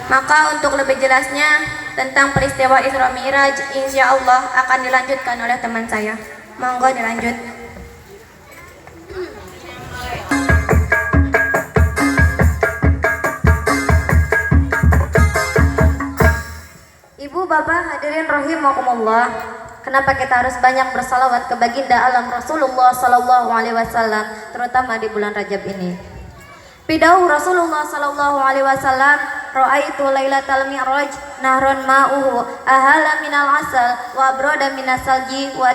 Maka untuk lebih jelasnya tentang peristiwa Isra Mi'raj, insya Allah akan dilanjutkan oleh teman saya. Monggo dilanjut. Ibu bapak hadirin rahimakumullah, kenapa kita harus banyak bersalawat ke baginda alam Rasulullah sallallahu alaihi wasallam, terutama di bulan Rajab ini? Pidahu Rasulullah sallallahu alaihi wasallam, ra'aitu lailatal mi'raj nahron ma'uhu ahala minal asal wa abroda minas salji wa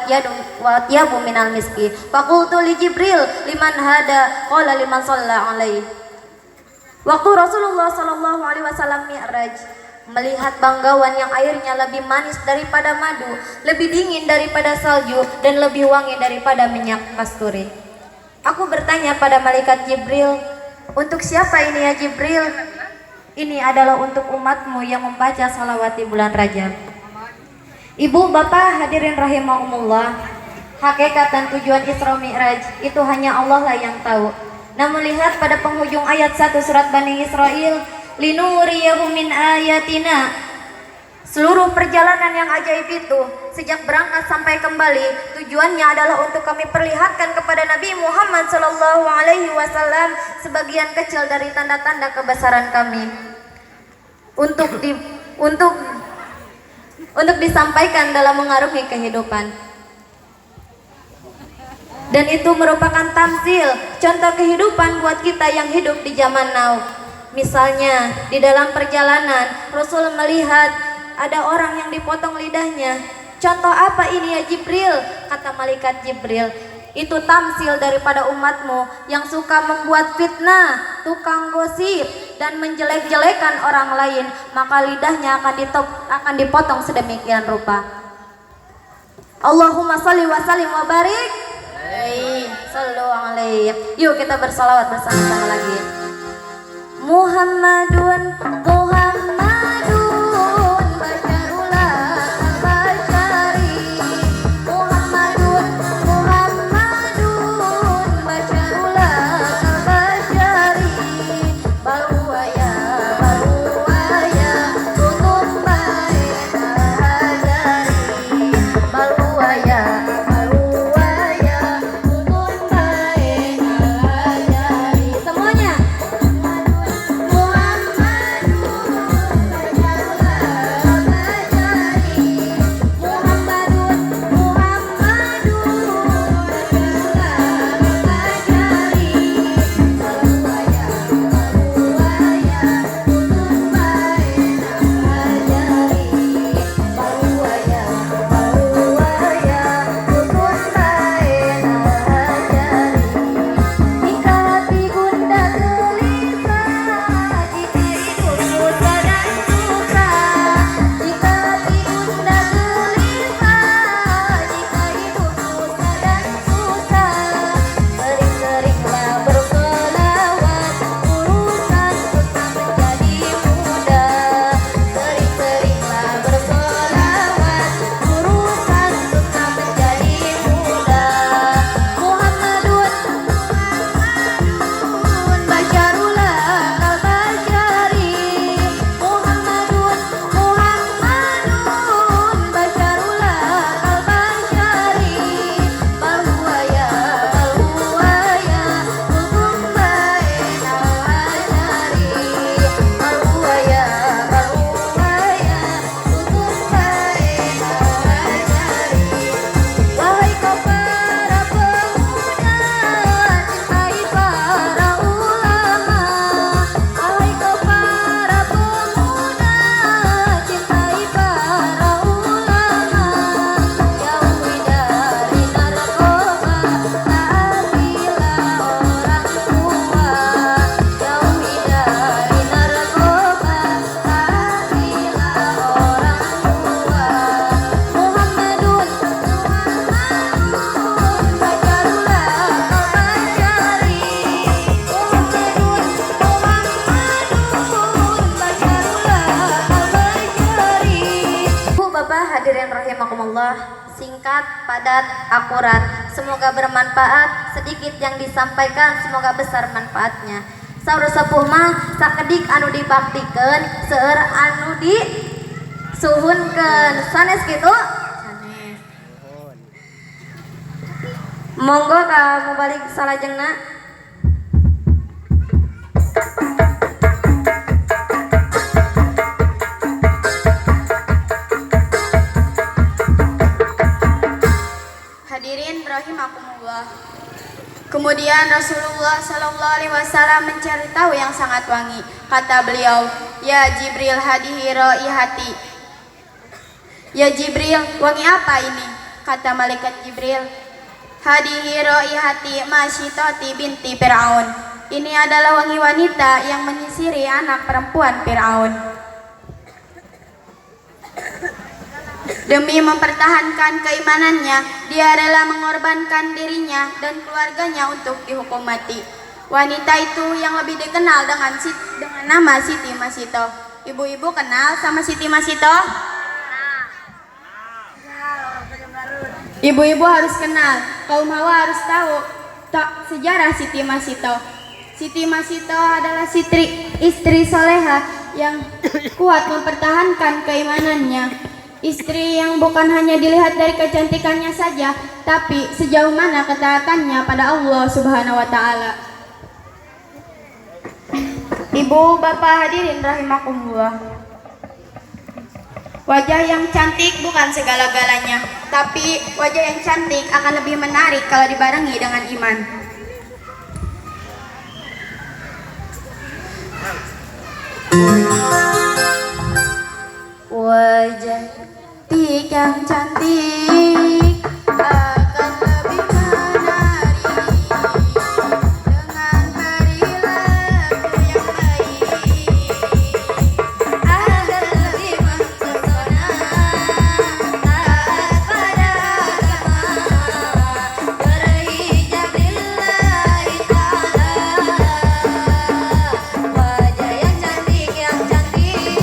atyabu minal miski. Faqultu li Jibril liman hada qala liman shalla alaihi. Waktu Rasulullah sallallahu alaihi wasallam mi'raj, melihat banggawan yang airnya lebih manis daripada madu, lebih dingin daripada salju, dan lebih wangi daripada minyak kasturi. Aku bertanya pada malaikat Jibril, untuk siapa ini ya Jibril? Ini adalah untuk umatmu yang membaca salawat di bulan Rajab. Ibu bapak hadirin rahimahumullah, hakikat dan tujuan Isra Mi'raj itu hanya Allah lah yang tahu. Namun lihat pada penghujung ayat 1 surat Bani Israil, linuriyahu min ayatina. Seluruh perjalanan yang ajaib itu, sejak berangkat sampai kembali, tujuannya adalah untuk kami perlihatkan kepada Nabi Muhammad sallallahu alaihi wasallam sebagian kecil dari tanda-tanda kebesaran kami, untuk disampaikan dalam mengarungi kehidupan. Dan itu merupakan tamsil, contoh kehidupan buat kita yang hidup di zaman now. Misalnya di dalam perjalanan Rasul melihat ada orang yang dipotong lidahnya. Contoh apa ini ya Jibril? Kata malaikat Jibril, itu tamsil daripada umatmu yang suka membuat fitnah, tukang gosip, dan menjelek-jelekan orang lain. Maka lidahnya akan dipotong sedemikian rupa. Allahumma salli wa sallim wa barik. Sallu alaihi. Yuk kita bersalawat bersama-sama lagi. Muhammadun singkat, padat, akurat. Semoga bermanfaat. Sedikit yang disampaikan, semoga besar manfaatnya. Saur sepuh mah sakedik anu dibaktikeun seueur anu disuhunkeun. Sanes kitu? Sanes. Monggo ka mubalik salajengna. Hadirin rahimakumullah. Kemudian Rasulullah Shallallahu Alaihi Wasallam mencari tahu yang sangat wangi. Kata beliau, ya Jibril hadihi raihati. Ya Jibril, wangi apa ini? Kata malaikat Jibril, hadihi raihati Masyitati binti Fir'aun. Ini adalah wangi wanita yang menyisiri anak perempuan Fir'aun. Demi mempertahankan keimanannya, dia rela mengorbankan dirinya dan keluarganya untuk dihukum mati. Wanita itu yang lebih dikenal dengan nama Siti Masito. Ibu-ibu kenal sama Siti Masito? Ibu-ibu harus kenal, kaum hawa harus tahu sejarah Siti Masito. Siti Masito adalah istri soleha yang kuat mempertahankan keimanannya. Istri yang bukan hanya dilihat dari kecantikannya saja, tapi sejauh mana ketaatannya pada Allah Subhanahu wa Ta'ala. Ibu, bapak hadirin rahimakumullah. Wajah yang cantik bukan segala-galanya, tapi wajah yang cantik akan lebih menarik kalau dibarengi dengan iman. Wajah yang cantik akan lebih menarik dengan perilaku yang baik, agar lebih mempesona taat pada agama, berhijab lillahi ta'ala. Wajah yang cantik akan lebih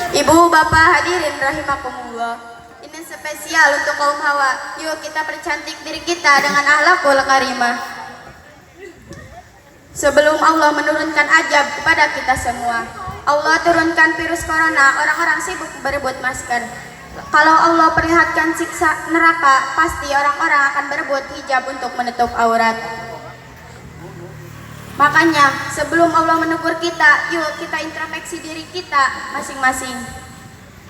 Ibu, bapak hadirin rahimakumullah. Ini spesial untuk kaum hawa. Yuk kita percantik diri kita dengan akhlakul karimah. Sebelum Allah menurunkan ajab kepada kita semua, Allah turunkan virus corona, orang-orang sibuk berebut masker. Kalau Allah perlihatkan siksa neraka, pasti orang-orang akan berebut hijab untuk menutup aurat. Makanya sebelum Allah menegur kita, yuk kita introspeksi diri kita masing-masing.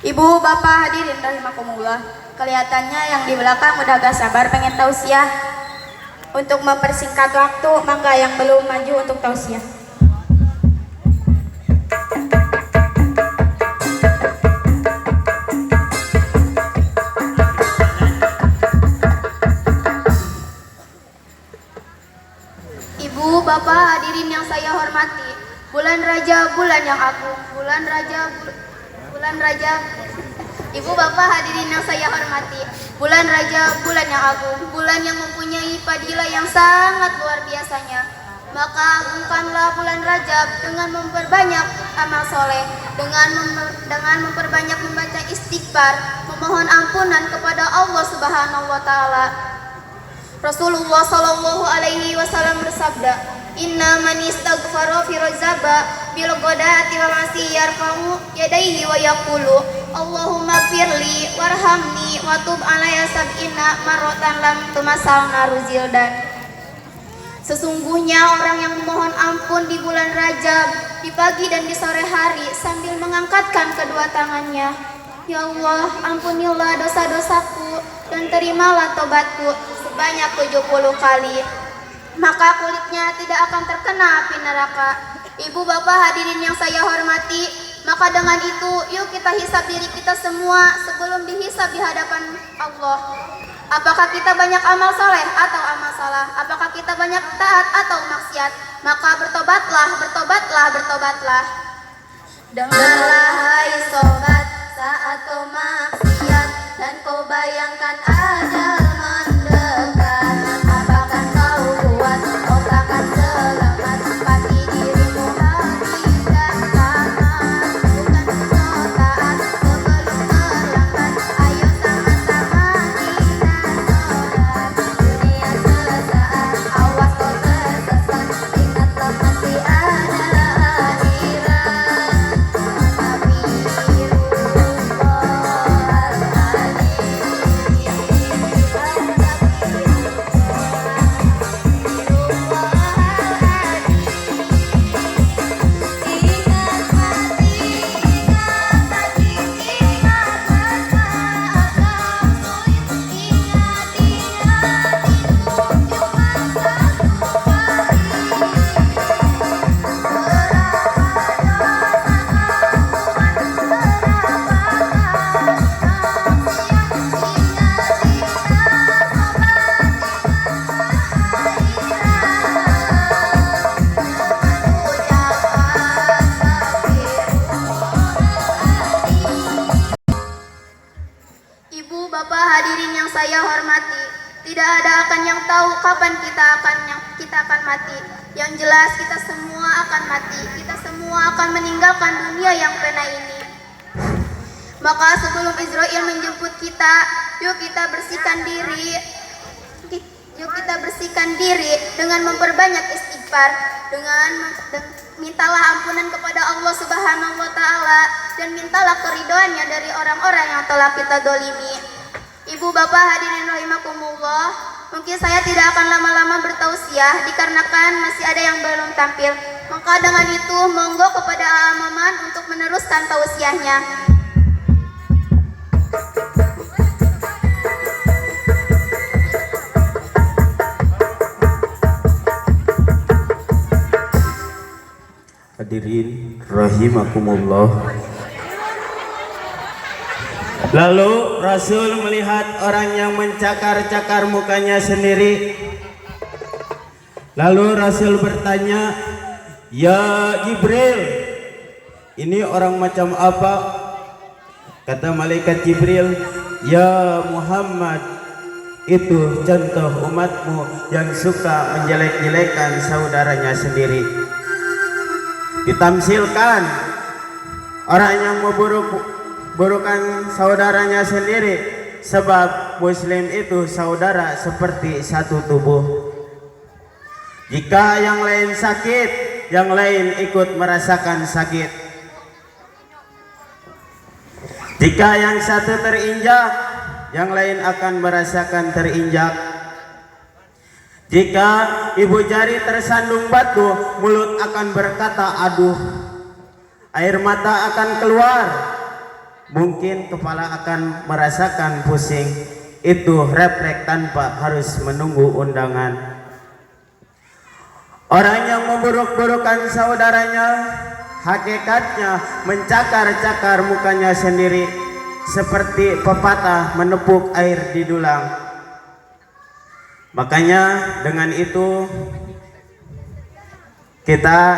Ibu, bapak hadirin rahimakumullah, kelihatannya yang di belakang udah gak sabar pengen tausiah. Untuk mempersingkat waktu, mangga yang belum maju untuk tausiah. Ibu, bapak, hadirin yang saya hormati, bulan Rajab bulan yang agung, bulan Rajab. Ibu, bapak, hadirin yang saya hormati, bulan Rajab bulan yang agung, bulan yang mempunyai fadilah yang sangat luar biasanya. Maka agungkanlah bulan Rajab dengan memperbanyak amal soleh, dengan memperbanyak membaca istighfar, memohon ampunan kepada Allah Subhanahu wa Ta'ala. Rasulullah Shallallahu Alaihi Wasallam bersabda, Inna man istaghfara fi Rajaba bil ghadati wal asyi yarfa'u yadayhi wa yaqulu Allahumma firli warhamni wa tub alayya sab'ina marratan lam tumasalna ruzildan. Sesungguhnya orang yang memohon ampun di bulan Rajab di pagi dan di sore hari sambil mengangkatkan kedua tangannya, Ya Allah, ampunilah dosa-dosaku dan terimalah tobatku sebanyak 70 kali, maka kulitnya tidak akan terkena api neraka. Ibu, bapak, hadirin yang saya hormati, maka dengan itu yuk kita hisab diri kita semua sebelum dihisab di hadapan Allah. Apakah kita banyak amal soleh atau amal salah? Apakah kita banyak taat atau maksiat? Maka bertobatlah. Dengarlah hai sobat, saat kau maksiat dan kau bayangkan ajal mendekat, apakah kau kuat? Kau takkan selamat. Pasti dirimu hati dan taat, bukan kau taat sebelum terlambat. Ayo sama-sama kita sholat. Dunia sesaat, awas kau tersesat. Ingatlah masih ada akhirat. Ibu, bapak, hadirin yang saya hormati, tidak ada akan yang tahu kapan kita akan mati. Yang jelas kita semua akan mati. Kita semua akan meninggalkan dunia yang fana ini. Maka sebelum Israel menjemput kita, yuk kita bersihkan diri dengan memperbanyak istighfar, mintalah ampunan kepada Allah Subhanahu wa Ta'ala, dan mintalah keridhoannya dari orang-orang yang telah kita dolimi. Ibu, bapak, hadirin rahimakumullah, mungkin saya tidak akan lama-lama bertausiah dikarenakan masih ada yang belum tampil. Maka dengan itu monggo kepada Al-Amaman untuk meneruskan tausiahnya. Hadirin rahimakumullah. Lalu Rasul melihat orang yang mencakar-cakar mukanya sendiri. Lalu Rasul bertanya, "Ya Jibril, ini orang macam apa?" Kata malaikat Jibril, "Ya Muhammad, itu contoh umatmu yang suka menjelek-jelekan saudaranya sendiri." Ditamsilkan orang yang memburuk-burukan saudaranya sendiri, sebab muslim itu saudara seperti satu tubuh. Jika yang lain sakit, yang lain ikut merasakan sakit. Jika yang satu terinjak, yang lain akan merasakan terinjak. Jika ibu jari tersandung batu, mulut akan berkata aduh. Air mata akan keluar. Mungkin kepala akan merasakan pusing. Itu refleks tanpa harus menunggu undangan. Orang yang memburuk-burukan saudaranya, hakikatnya mencakar-cakar mukanya sendiri, seperti pepatah menepuk air di dulang. Makanya dengan itu Kita